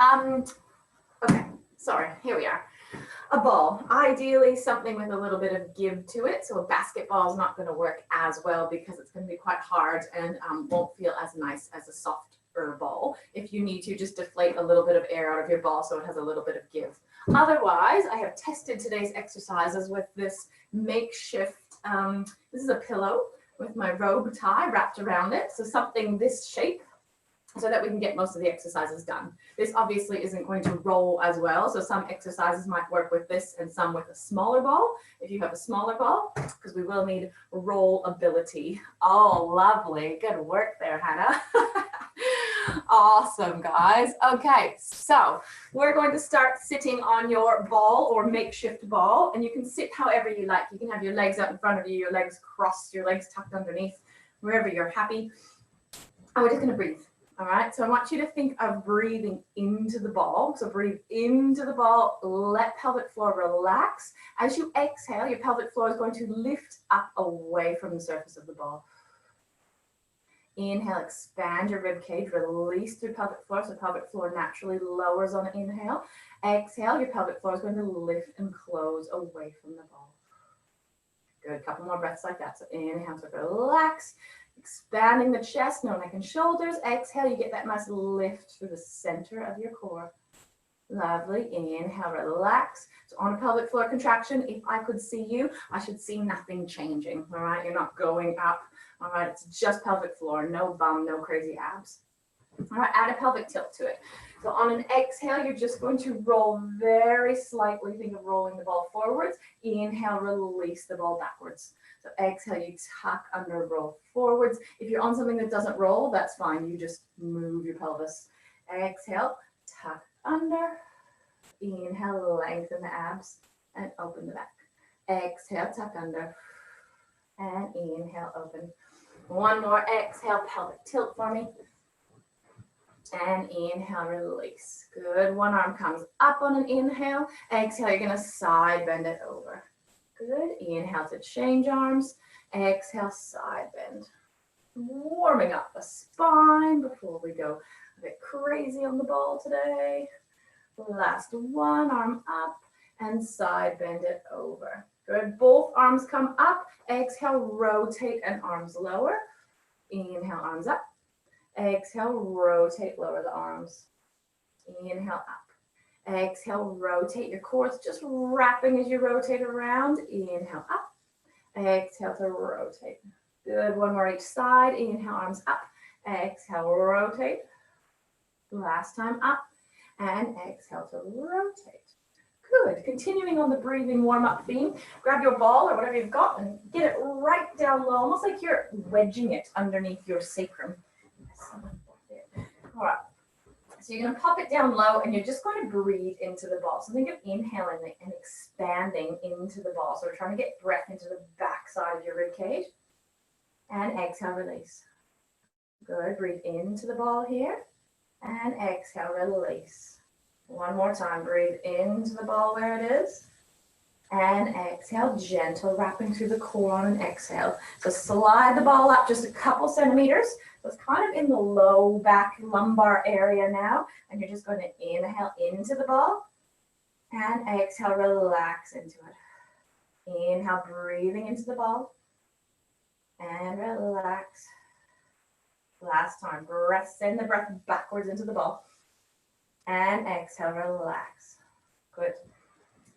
Okay, sorry, here we are. A ball, ideally something with a little bit of give to it. So a basketball is not going to work as well because it's going to be quite hard and won't feel as nice as a softer ball. If you need to, just deflate a little bit of air out of your ball so it has a little bit of give. Otherwise, I have tested today's exercises with this makeshift, this is a pillow with my robe tie wrapped around it. So something this shape, so that we can get most of the exercises done. This obviously isn't going to roll as well, so some exercises might work with this and some with a smaller ball, if you have a smaller ball, because we will need roll ability. Oh, lovely. Good work there, Hannah. Awesome, guys. Okay, so we're going to start sitting on your ball or makeshift ball, and you can sit however you like. You can have your legs out in front of you, your legs crossed, your legs tucked underneath, wherever you're happy. And we're just going to breathe. All right, so I want you to think of breathing into the ball. So breathe into the ball, let pelvic floor relax. As you exhale, your pelvic floor is going to lift up away from the surface of the ball. Inhale, expand your rib cage, release through pelvic floor, so pelvic floor naturally lowers on an inhale. Exhale, your pelvic floor is going to lift and close away from the ball. Good, a couple more breaths like that. So inhale, so relax. Expanding the chest, no neck and shoulders. Exhale, you get that nice lift through the center of your core. Lovely. Inhale, relax. So on a pelvic floor contraction, if I could see you, I should see nothing changing. All right, you're not going up. All right, it's just pelvic floor, no bum, no crazy abs. All right, add a pelvic tilt to it. So on an exhale, you're just going to roll very slightly. Think of rolling the ball forwards. Inhale, release the ball backwards. So exhale, you tuck under, roll forwards. If you're on something that doesn't roll, that's fine. You just move your pelvis. Exhale, tuck under. Inhale, lengthen the abs and open the back. Exhale, tuck under. And inhale, open. One more. Exhale, pelvic tilt for me. And inhale, release. Good. One arm comes up on an inhale. Exhale, you're going to side bend it over. Good. Inhale to change arms. Exhale, side bend. Warming up the spine before we go a bit crazy on the ball today. Last one, arm up and side bend it over. Good. Both arms come up. Exhale, rotate and arms lower. Inhale, arms up. Exhale, rotate, lower the arms. Inhale, up. Exhale, rotate your core. It's just wrapping as you rotate around. Inhale, up. Exhale to rotate. Good. One more each side. Inhale, arms up. Exhale, rotate. Last time up. And exhale to rotate. Good. Continuing on the breathing warm-up theme, grab your ball or whatever you've got and get it right down low, almost like you're wedging it underneath your sacrum. All right. So you're going to pop it down low and you're just going to breathe into the ball. So think of inhaling and expanding into the ball. So we're trying to get breath into the back side of your rib cage. And exhale, release. Good. Breathe into the ball here. And exhale, release. One more time. Breathe into the ball where it is. And exhale, gentle wrapping through the core on an exhale. So slide the ball up just a couple centimeters. So it's kind of in the low back lumbar area now. And you're just going to inhale into the ball. And exhale, relax into it. Inhale, breathing into the ball. And relax. Last time, send the breath backwards into the ball. And exhale, relax. Good.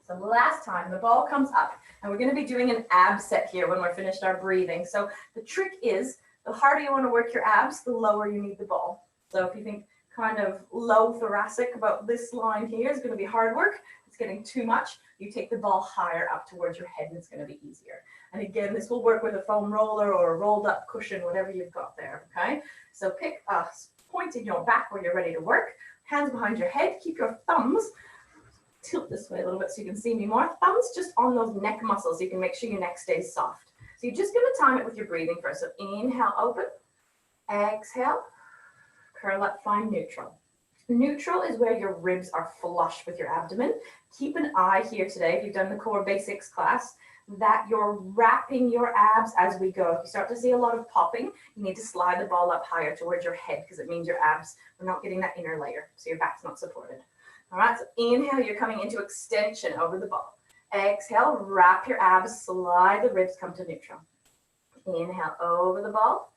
So last time, the ball comes up. And we're going to be doing an ab set here when we're finished our breathing. So the trick is, the harder you want to work your abs, the lower you need the ball. So if you think kind of low thoracic about this line here is going to be hard work, it's getting too much, you take the ball higher up towards your head and it's going to be easier. And again, this will work with a foam roller or a rolled up cushion, whatever you've got there, okay? So pick a point in your back where you're ready to work, hands behind your head, keep your thumbs, tilt this way a little bit so you can see me more, thumbs just on those neck muscles so you can make sure your neck stays soft. So you're just going to time it with your breathing first. So inhale, open, exhale, curl up, find neutral. Neutral is where your ribs are flush with your abdomen. Keep an eye here today, if you've done the core basics class, that you're wrapping your abs as we go. If you start to see a lot of popping, you need to slide the ball up higher towards your head because it means your abs are not getting that inner layer, so your back's not supported. All right, so inhale, you're coming into extension over the ball. Exhale, wrap your abs, slide the ribs, come to neutral. Inhale, over the ball.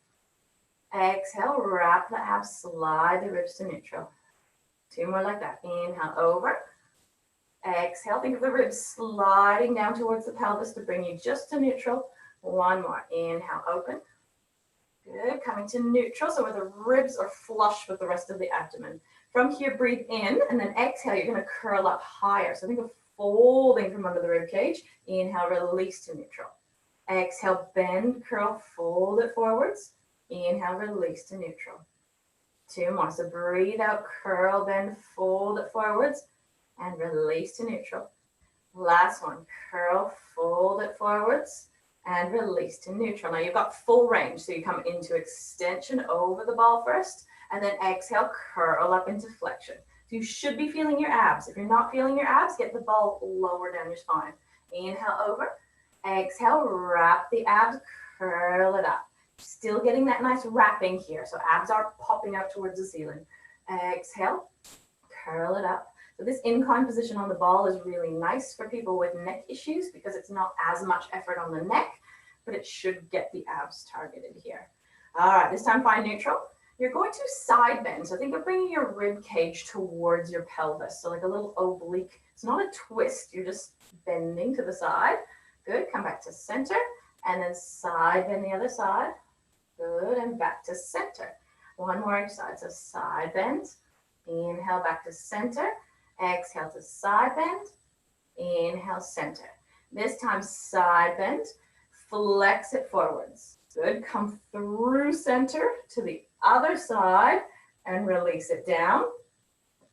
Exhale, wrap the abs, slide the ribs to neutral. 2 more like that. Inhale, over. Exhale, think of the ribs sliding down towards the pelvis to bring you just to neutral. 1 more. Inhale, open. Good, coming to neutral, so where the ribs are flush with the rest of the abdomen. From here, breathe in, and then exhale, you're gonna curl up higher. So think of folding from under the rib cage. Inhale, release to neutral. Exhale, bend, curl, fold it forwards. Inhale, release to neutral. 2 more, so breathe out, curl, bend, fold it forwards, and release to neutral. Last one, curl, fold it forwards, and release to neutral. Now you've got full range, so you come into extension over the ball first, and then exhale, curl up into flexion. So you should be feeling your abs. If you're not feeling your abs, get the ball lower down your spine. Inhale, over. Exhale, wrap the abs, curl it up. Still getting that nice wrapping here, so abs are popping out towards the ceiling. Exhale, curl it up. So this incline position on the ball is really nice for people with neck issues because it's not as much effort on the neck, but it should get the abs targeted here. All right, this time find neutral. You're going to side bend. So think of bringing your rib cage towards your pelvis. So like a little oblique. It's not a twist. You're just bending to the side. Good. Come back to center and then side bend the other side. Good. And back to center. 1 more each side. So side bend. Inhale back to center. Exhale to side bend. Inhale center. This time side bend. Flex it forwards. Good. Come through center to the other side and release it down.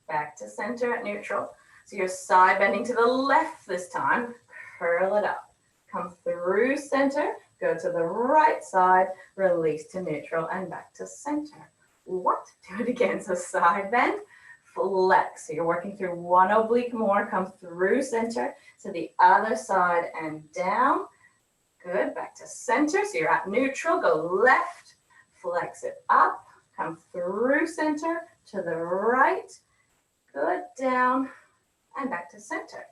Back to center at neutral. So you're side bending to the left this time. Curl it up. Come through center. Go to the right side. Release to neutral and back to center. What? Do it again. So side bend. Flex. So you're working through 1 oblique more. Come through center to the other side and down. Good. Back to center. So you're at neutral. Go left. Flex it up. Come through center to the right. Good. Down and back to center.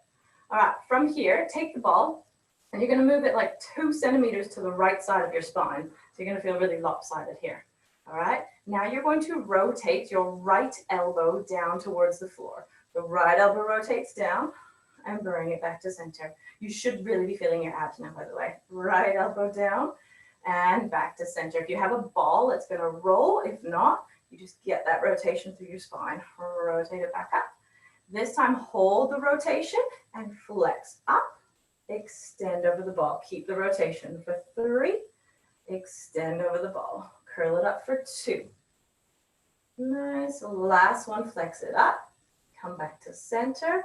All right. From here, take the ball and you're going to move it like 2 centimeters to the right side of your spine. So you're going to feel really lopsided here. All right. Now you're going to rotate your right elbow down towards the floor. The right elbow rotates down and bring it back to center. You should really be feeling your abs now, by the way. Right elbow down and back to center. If you have a ball, it's going to roll. If not, you just get that rotation through your spine. Rotate it back up. This time, hold the rotation and flex up. Extend over the ball. Keep the rotation for 3. Extend over the ball. Curl it up for 2. Nice. Last one, flex it up. Come back to center.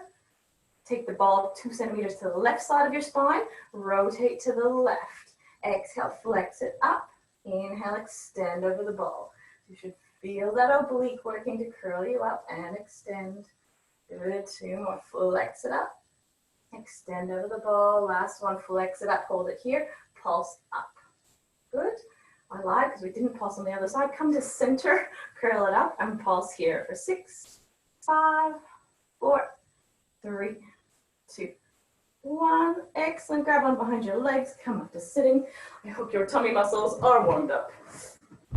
Take the ball 2 centimeters to the left side of your spine. Rotate to the left. Exhale, flex it up. Inhale, extend over the ball. You should feel that oblique working to curl you up and extend. Good. 2 more. Flex it up. Extend over the ball. Last one, flex it up. Hold it here. Pulse up. Good. I lied because we didn't pulse on the other side. Come to center, curl it up, and pulse here for 6, 5, 4, 3, 2, 1. Excellent. Grab on behind your legs. Come up to sitting. I hope your tummy muscles are warmed up.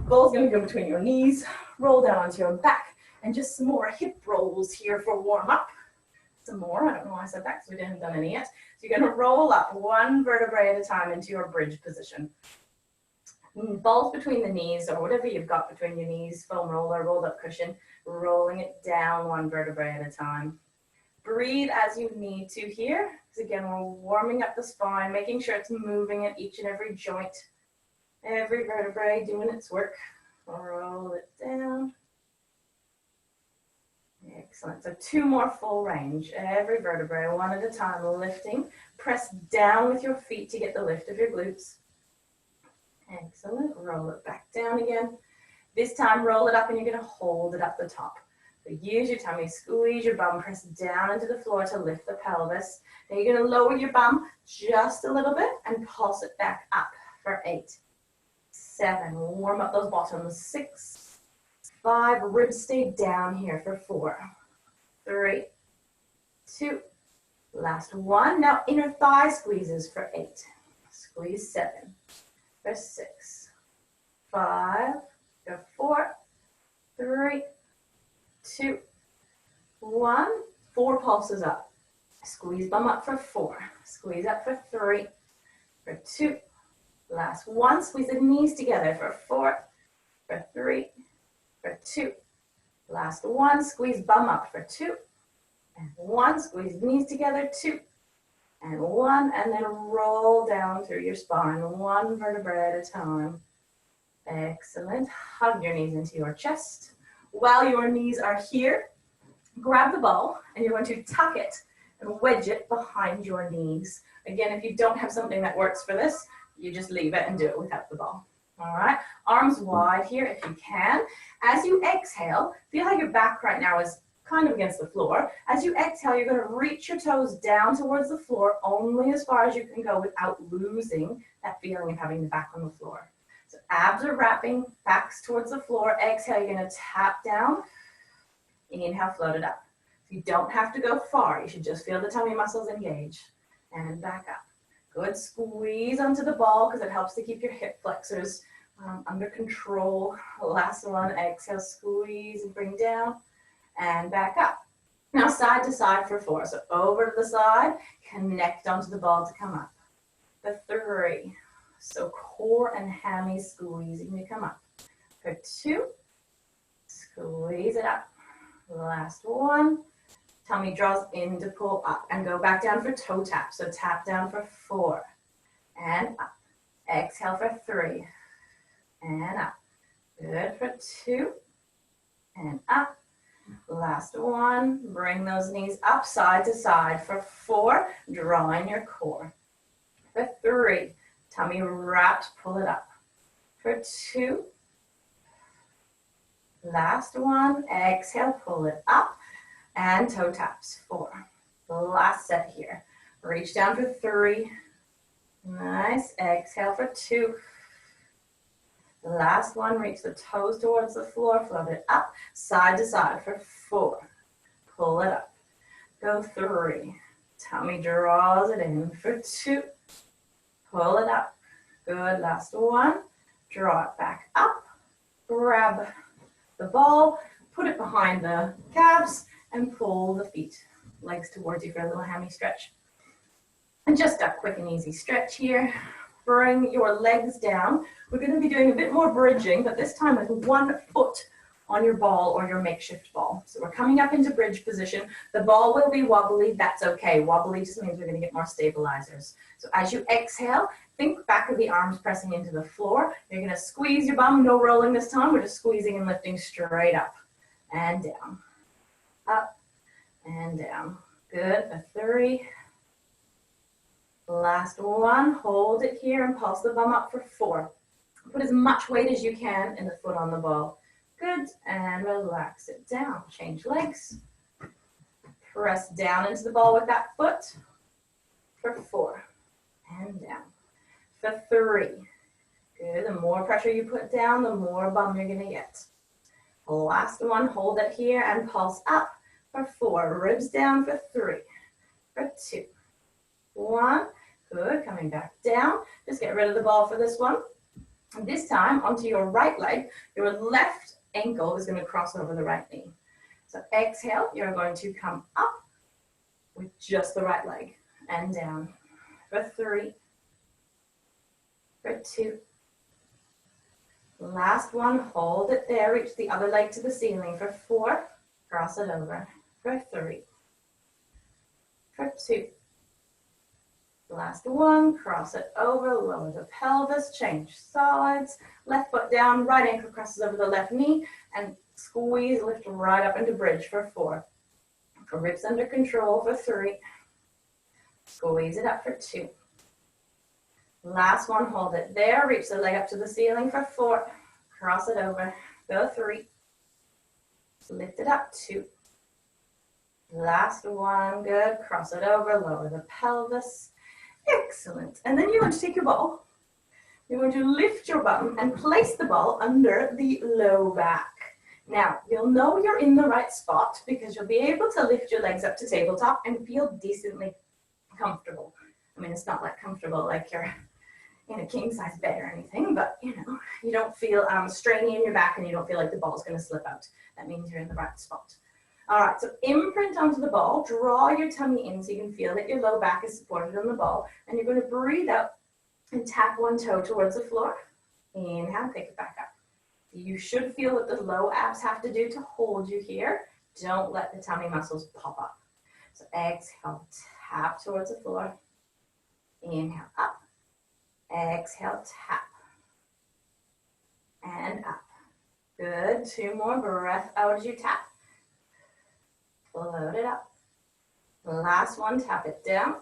Ball's going to go between your knees. Roll down onto your back. And just some more hip rolls here for warm up. Some more. I don't know why I said that because we didn't done any yet. So you're going to roll up 1 vertebrae at a time into your bridge position. Balls between the knees or whatever you've got between your knees, foam roller, rolled up cushion, rolling it down 1 vertebrae at a time. Breathe as you need to here. Because again, we're warming up the spine, making sure it's moving at each and every joint. Every vertebrae doing its work. Roll it down. Excellent. So 2 more full range. Every vertebrae, 1 at a time, lifting. Press down with your feet to get the lift of your glutes. Excellent. Roll it back down again. This time, roll it up and you're going to hold it up the top. So use your tummy, squeeze your bum, press down into the floor to lift the pelvis. Now you're going to lower your bum just a little bit and pulse it back up for 8, 7. Warm up those bottoms. 6, 5. Ribs stay down here for 4, 3, 2. Last 1. Now inner thigh squeezes for 8. Squeeze 7, for 6, 5, for 4, 3, 2, 1. 4 pulses up. Squeeze bum up for 4. Squeeze up for 3, for 2. Last 1. Squeeze the knees together for 4, for 3, for 2. Last 1. Squeeze bum up for 2. And 1. Squeeze knees together, 2. And 1. And then roll down through your spine, 1 vertebra at a time. Excellent. Hug your knees into your chest. While your knees are here, grab the ball and you're going to tuck it and wedge it behind your knees. Again, if you don't have something that works for this, you just leave it and do it without the ball. All right, arms wide here if you can. As you exhale, feel how your back right now is kind of against the floor. As you exhale, you're going to reach your toes down towards the floor only as far as you can go without losing that feeling of having the back on the floor. So abs are wrapping, backs towards the floor. Exhale, you're going to tap down. Inhale, float it up. So you don't have to go far. You should just feel the tummy muscles engage. And back up. Good. Squeeze onto the ball because it helps to keep your hip flexors under control. Last one. Exhale, squeeze and bring down. And back up. Now side to side for 4. So over to the side, connect onto the ball to come up. For 3. So core and hammy squeezing to come up. For 2, squeeze it up. Last 1. Tummy draws in to pull up and go back down for toe tap. So tap down for 4 and up. Exhale for 3 and up. Good for 2 and up. Last 1. Bring those knees up side to side for 4. Draw in your core. For 3. Tummy wrapped, pull it up. For 2. Last 1. Exhale, pull it up. And toe taps. 4. The last set here. Reach down for 3. Nice. Exhale for 2. The last 1. Reach the toes towards the floor. Float it up. Side to side for 4. Pull it up. Go 3. Tummy draws it in for 2. Pull it up. Good. Last 1. Draw it back up. Grab the ball. Put it behind the calves. And pull the feet, legs towards you for a little hammy stretch. And just a quick and easy stretch here. Bring your legs down. We're going to be doing a bit more bridging, but this time with 1 foot on your ball or your makeshift ball. So we're coming up into bridge position. The ball will be wobbly. That's okay. Wobbly just means we're going to get more stabilizers. So as you exhale, think back of the arms pressing into the floor. You're going to squeeze your bum. No rolling this time. We're just squeezing and lifting straight up and down. Up and down. Good. For 3. Last 1. Hold it here and pulse the bum up for 4. Put as much weight as you can in the foot on the ball. Good. And relax it down. Change legs. Press down into the ball with that foot for 4. And down. For 3. Good. The more pressure you put down, the more bum you're going to get. Last 1, hold it here and pulse up for 4. Ribs down for 3, for 2, 1. Good, coming back down. Just get rid of the ball for this one. And this time, onto your right leg, your left ankle is going to cross over the right knee. So exhale, you're going to come up with just the right leg and down for 3, for 2. Last 1, hold it there, reach the other leg to the ceiling for 4, cross it over for 3, for 2. Last 1, cross it over, lower the pelvis, change sides, left foot down, right ankle crosses over the left knee, and squeeze, lift right up into bridge for 4. Ribs under control for 3, squeeze it up for 2. Last 1, hold it there, reach the leg up to the ceiling for 4, cross it over, go 3, Lift it up, 2. Last one, good. Cross it over, lower the pelvis. Excellent. And then you're going to take your ball. You're going to lift your bum and place the ball under the low back. Now, you'll know you're in the right spot because you'll be able to lift your legs up to tabletop and feel decently comfortable. I mean, it's not like comfortable like you're in a king size bed or anything, but you know, you don't feel strainy in your back and you don't feel like the ball's going to slip out. That means you're in the right spot. All right, so imprint onto the ball, draw your tummy in so you can feel that your low back is supported on the ball, and you're going to breathe out and tap one toe towards the floor. Inhale, pick it back up. You should feel what the low abs have to do to hold you here. Don't let the tummy muscles pop up. So exhale, tap towards the floor. Inhale, up. Exhale, tap. And up. Good. 2 more. Breath out as you tap. Float it up. Last one, tap it down.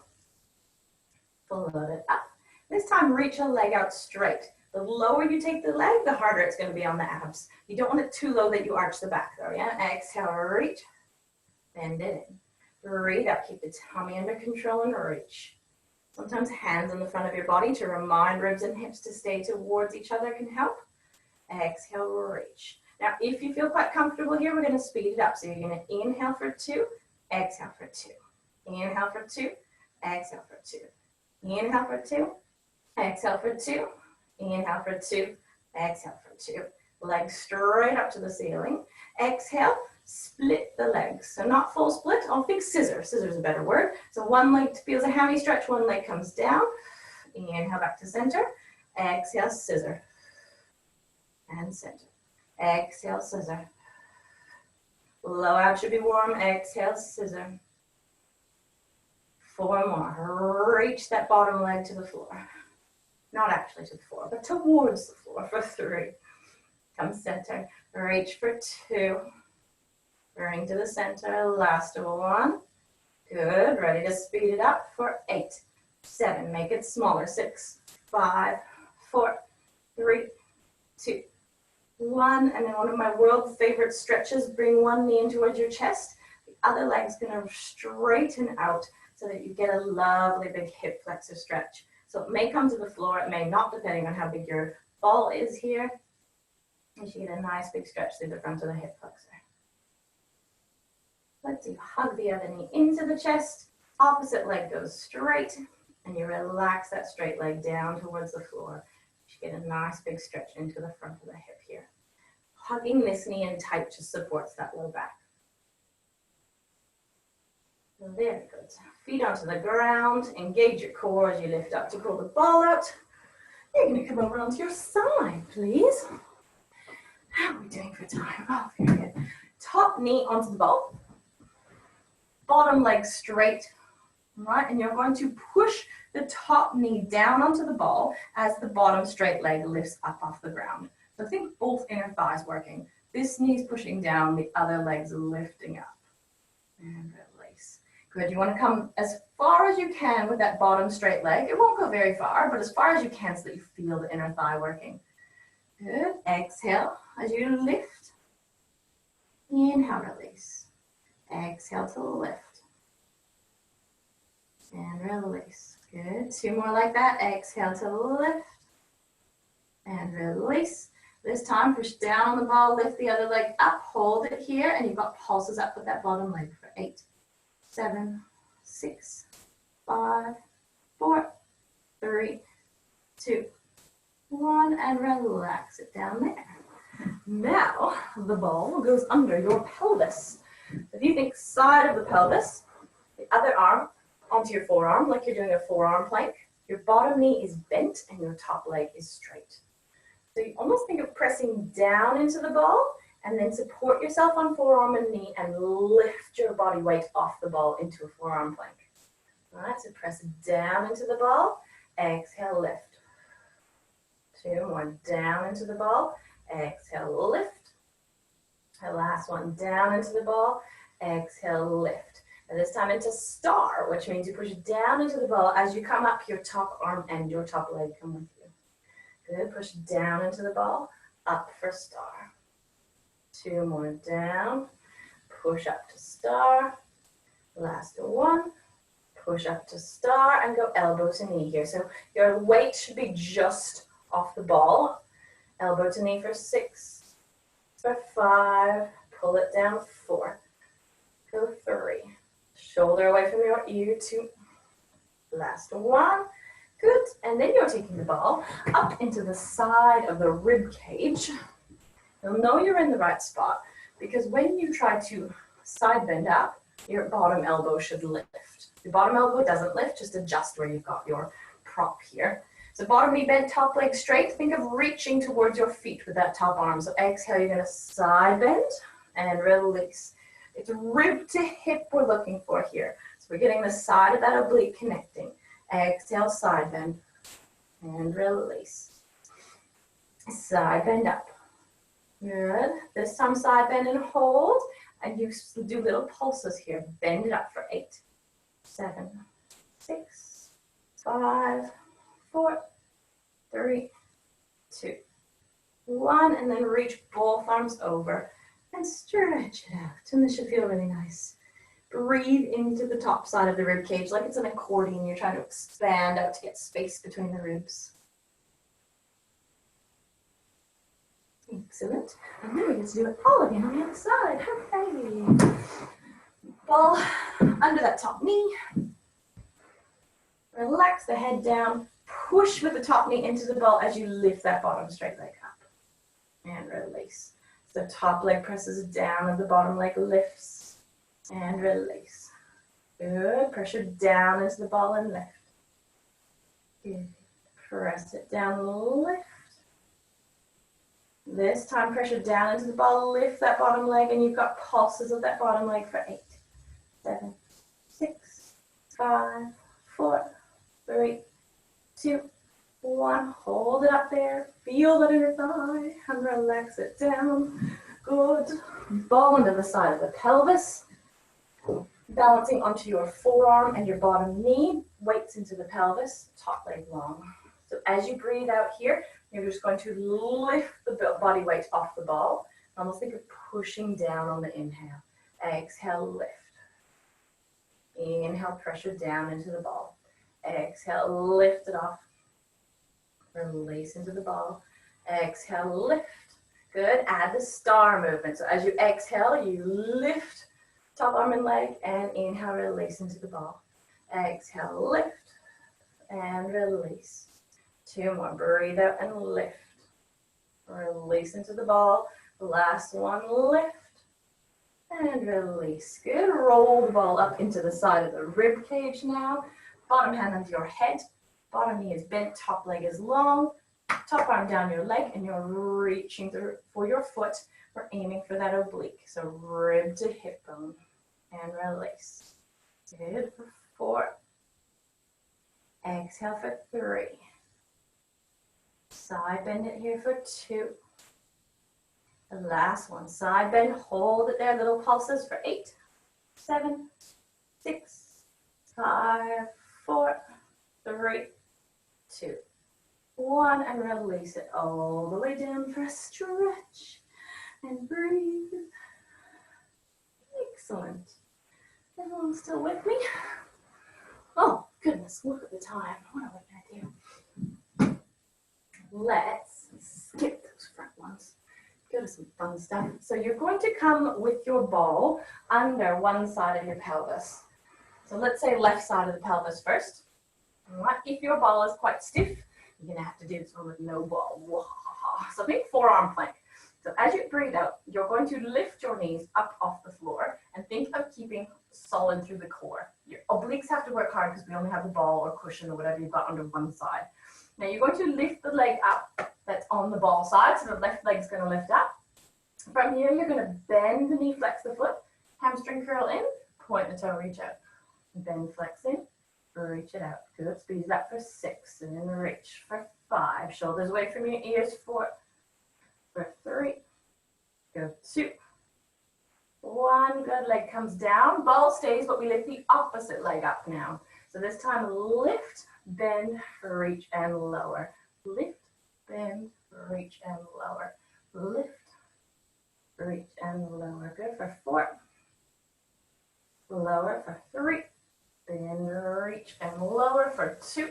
Float it up. This time, reach a leg out straight. The lower you take the leg, the harder it's going to be on the abs. You don't want it too low that you arch the back though, yeah? Exhale, reach. Bend it in. Breathe out. Keep the tummy under control and reach. Sometimes hands in the front of your body to remind ribs and hips to stay towards each other can help. Exhale, reach. Now, if you feel quite comfortable here, we're going to speed it up. So you're going to inhale for 2, exhale for 2. Inhale for 2, exhale for 2. Inhale for 2, exhale for 2. Inhale for 2, exhale for 2. Legs straight up to the ceiling. Exhale, split the legs. So not full split, I'll think scissor. Scissor is a better word. So one leg feels a hammy stretch, one leg comes down. Inhale back to center. Exhale, scissor. And center. Exhale, scissor. Low abs should be warm. Exhale, scissor. 4 more. Reach that bottom leg to the floor. Not actually to the floor, but towards the floor for 3. Come center. Reach for 2. Bring to the center. Last one. Good. Ready to speed it up for 8, 7. Make it smaller. 6, 5, 4, 3, 2, 1. And then one of my world favorite stretches, bring one knee in towards your chest. The other leg's going to straighten out so that you get a lovely big hip flexor stretch. So it may come to the floor, it may not, depending on how big your ball is here. You should get a nice big stretch through the front of the hip flexor. Let's do, hug the other knee into the chest, opposite leg goes straight, and you relax that straight leg down towards the floor. You should get a nice big stretch into the front of the hip here. Hugging this knee in tight just supports that low back. Very good. Feet onto the ground. Engage your core as you lift up to pull the ball out. You're going to come over onto your side, please. How are we doing for time? Oh, very good. Top knee onto the ball. Bottom leg straight. Right, and you're going to push the top knee down onto the ball as the bottom straight leg lifts up off the ground. So think both inner thighs working. This knee's pushing down, the other leg's lifting up. And release. Good, you want to come as far as you can with that bottom straight leg. It won't go very far, but as far as you can so that you feel the inner thigh working. Good, exhale as you lift. Inhale, release. Exhale to lift. And release. Good, 2 more like that. Exhale to lift. And release. This time, push down on the ball, lift the other leg up, hold it here, and you've got pulses up with that bottom leg for 8, 7, 6, 5, 4, 3, 2, 1, and relax it down there. Now, the ball goes under your pelvis. If you think side of the pelvis, the other arm onto your forearm, like you're doing a forearm plank, your bottom knee is bent and your top leg is straight. So you almost think of pressing down into the ball and then support yourself on forearm and knee and lift your body weight off the ball into a forearm plank. All right, so press down into the ball, exhale, lift. 2 more, down into the ball, exhale, lift. The last one, down into the ball, exhale, lift. And this time into star, which means you push down into the ball. As you come up, your top arm and your top leg come with you. Good, push down into the ball, up for star. 2 more down, push up to star, last one, push up to star, and go elbow to knee here. So your weight should be just off the ball. Elbow to knee for 6, for 5, pull it down, 4, go 3, shoulder away from your ear, 2, last one, good, and then you're taking the ball up into the side of the rib cage. You'll know you're in the right spot because when you try to side bend up, your bottom elbow should lift. Your bottom elbow doesn't lift, just adjust where you've got your prop here. So bottom knee bent, top leg straight. Think of reaching towards your feet with that top arm. So exhale, you're gonna side bend and release. It's rib to hip we're looking for here. So we're getting the side of that oblique connecting. Exhale, side bend and release. Side bend up. Good. This time side bend and hold. And you do little pulses here. Bend it up for 8, 7, 6, 5, 4, 3, 2, 1. And then reach both arms over and stretch it out. And this should feel really nice. Breathe into the top side of the rib cage like it's an accordion. You're trying to expand out to get space between the ribs. Excellent. And then we get to do it all again on the other side. Hooray. Ball under that top knee. Relax the head down. Push with the top knee into the ball as you lift that bottom straight leg up. And release. So top leg presses down and the bottom leg lifts. And release. Good. Pressure down into the ball and lift. Good. Press it down, lift. This time pressure down into the ball, lift that bottom leg, and you've got pulses of that bottom leg for 8, 7, 6, 5, 4, 3, 2, 1. Hold it up there. Feel that inner thigh and relax it down. Good. Ball into the side of the pelvis. Balancing onto your forearm and your bottom knee. Weights into the pelvis, top leg long. So as you breathe out here, you're just going to lift the body weight off the ball. Almost think of pushing down on the inhale. Exhale, lift. Inhale, pressure down into the ball. Exhale, lift it off. Release into the ball. Exhale, lift. Good. Add the star movement. So as you exhale, you lift top arm and leg, and inhale, release into the ball. Exhale, lift, and release. 2 more. Breathe out and lift. Release into the ball. Last one, lift. And release. Good. Roll the ball up into the side of the rib cage now. Bottom hand under your head. Bottom knee is bent. Top leg is long. Top arm down your leg. And you're reaching through for your foot. We're aiming for that oblique. So rib to hip bone. And release. Good. For 4. Exhale for 3. Side bend it here for 2. The last one, side bend, hold it there, little pulses for 8, 7, 6, 5, 4, 3, 2, 1, and release it all the way down for a stretch and breathe. Excellent. Everyone still with me? Oh, goodness, look at the time. What are we going to do? Let's skip those front ones. Go to some fun stuff. So you're going to come with your ball under one side of your pelvis. So let's say left side of the pelvis first. If your ball is quite stiff, you're going to have to do this one with no ball. So think forearm plank. So as you breathe out, you're going to lift your knees up off the floor and think of keeping solid through the core. Your obliques have to work hard because we only have the ball or cushion or whatever you've got under one side. Now you're going to lift the leg up that's on the ball side, so the left leg is going to lift up. From here, you're going to bend the knee, flex the foot, hamstring curl in, point the toe, reach out. Bend, flex in, reach it out. Good. Speed it up for 6, and then reach for 5. Shoulders away from your ears, 4, for 3, go 2, 1. Good. Leg comes down, ball stays, but we lift the opposite leg up now. So this time, lift, bend, reach, and lower. Lift, bend, reach, and lower. Lift, reach and lower. Good for 4. Lower for 3. Bend, reach and lower for 2.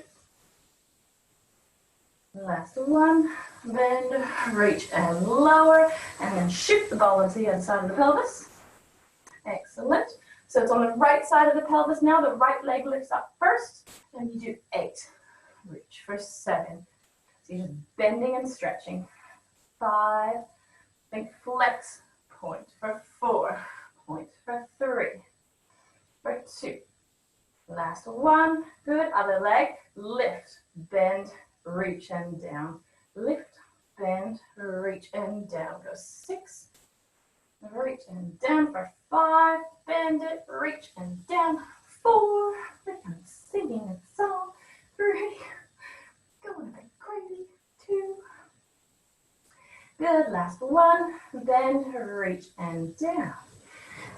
Last 1. Bend, reach and lower, and then shoot the ball into the other side of the pelvis. Excellent. So it's on the right side of the pelvis now. The right leg lifts up first, and you do 8. Reach for 7. So you're just bending and stretching. 5. Think flex. Point for 4. Point for 3. For 2. Last 1. Good. Other leg. Lift. Bend. Reach and down. Lift. Bend. Reach and down. Go 6. Reach and down for 5. Bend it. Reach and down. 4. I'm singing a song. 3. Going a bit crazy. 2. Good. Last 1. Bend, reach, and down.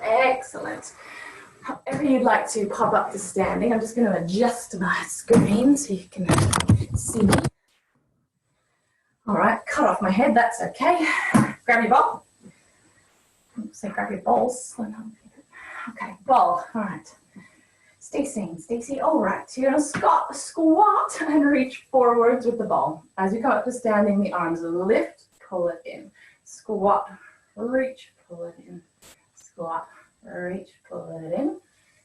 Excellent. However you'd like to pop up to standing, I'm just going to adjust my screen so you can see me. All right, cut off my head. That's okay. Grab your ball. Say grab your balls. Okay, ball. All right. Stacy, all right. So you're going to squat and reach forwards with the ball. As you come up to standing, the arms lift, pull it in. Squat, reach, pull it in. Squat, reach, pull it in.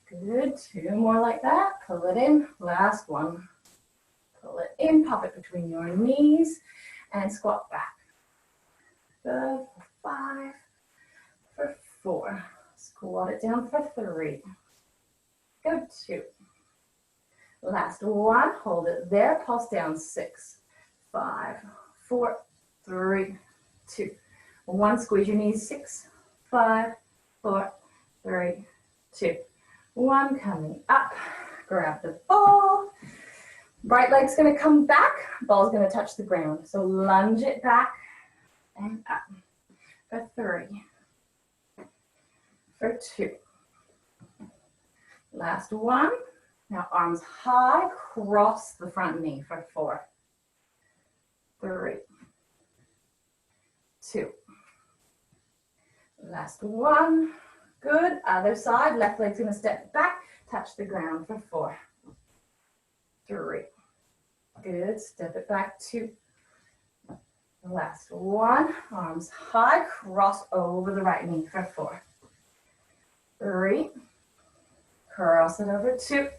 Good. 2 more like that. Pull it in. Last 1. Pull it in. Pop it between your knees and squat back. Good. For 5. For 4. Squat it down for 3. Go 2. Last 1. Hold it there. Pulse down. 6. 5. 4. 3. 2. 1. Squeeze your knees. 6. 5. 4. 3. 2. 1. Coming up. Grab the ball. Right leg's going to come back. Ball's going to touch the ground. So lunge it back and up. For 3. For 2. Last 1. Now arms high, cross the front knee for 4. 3. 2. Last 1. Good. Other side. Left leg's going to step back, touch the ground for 4. 3. Good. Step it back. 2. Last 1. Arms high, cross over the right knee for 4. 3. Cross it over. 2.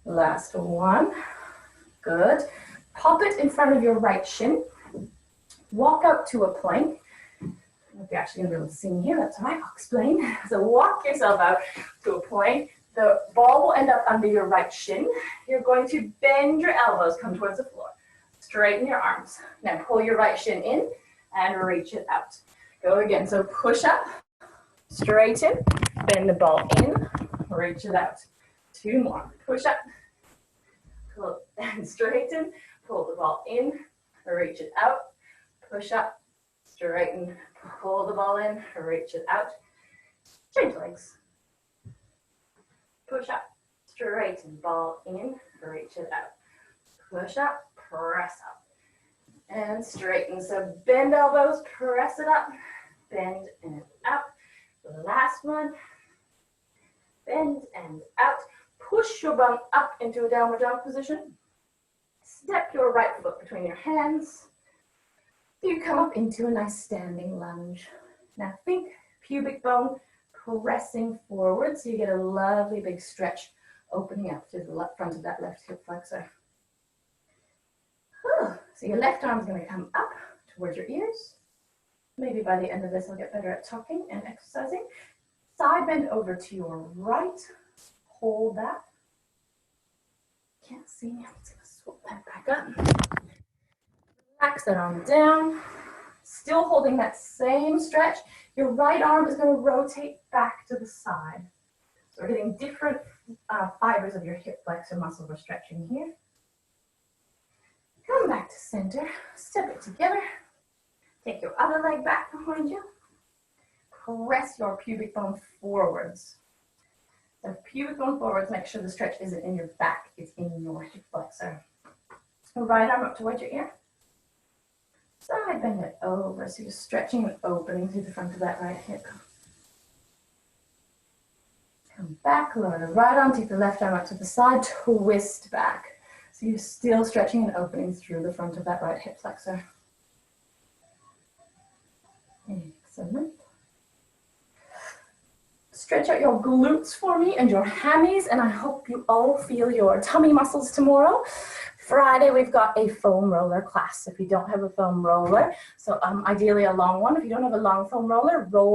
Last 1. Good. Pop it in front of your right shin. Walk up to a plank. If you're actually going to be able to see me here, that's all right, I'll explain. So walk yourself out to a plank. The ball will end up under your right shin. You're going to bend your elbows, come towards the floor. Straighten your arms. Now pull your right shin in and reach it out. Go again. So push up, straighten, bend the ball in, reach it out. 2 more. Push up, pull and straighten, pull the ball in, reach it out. Push up, straighten, pull the ball in, reach it out. Change legs. Push up, straighten, ball in, reach it out. Push up, press up, and straighten. So bend elbows, press it up, bend and out. Last one, bend and out. Push your bum up into a downward dog position. Step your right foot between your hands. You come up into a nice standing lunge. Now think pubic bone pressing forward so you get a lovely big stretch opening up to the front of that left hip flexor. So your left arm is going to come up towards your ears. Maybe by the end of this I'll get better at talking and exercising. Side bend over to your right. Hold that. Can't see me. I'm just going to swoop that back up. Relax that arm down. Still holding that same stretch. Your right arm is going to rotate back to the side. So we're getting different fibers of your hip flexor muscle we're stretching here. Come back to center. Step it together. Take your other leg back behind you. Press your pubic bone forwards. So pubic bone forwards, make sure the stretch isn't in your back, it's in your hip flexor. Right arm up towards your ear. Side bend it over, so you're stretching and opening through the front of that right hip. Come back, lower the right arm, take the left arm up to the side, twist back. So you're still stretching and opening through the front of that right hip flexor. Excellent. Stretch out your glutes for me and your hammies, and I hope you all feel your tummy muscles tomorrow. Friday, we've got a foam roller class if you don't have a foam roller. So ideally a long one. If you don't have a long foam roller, roll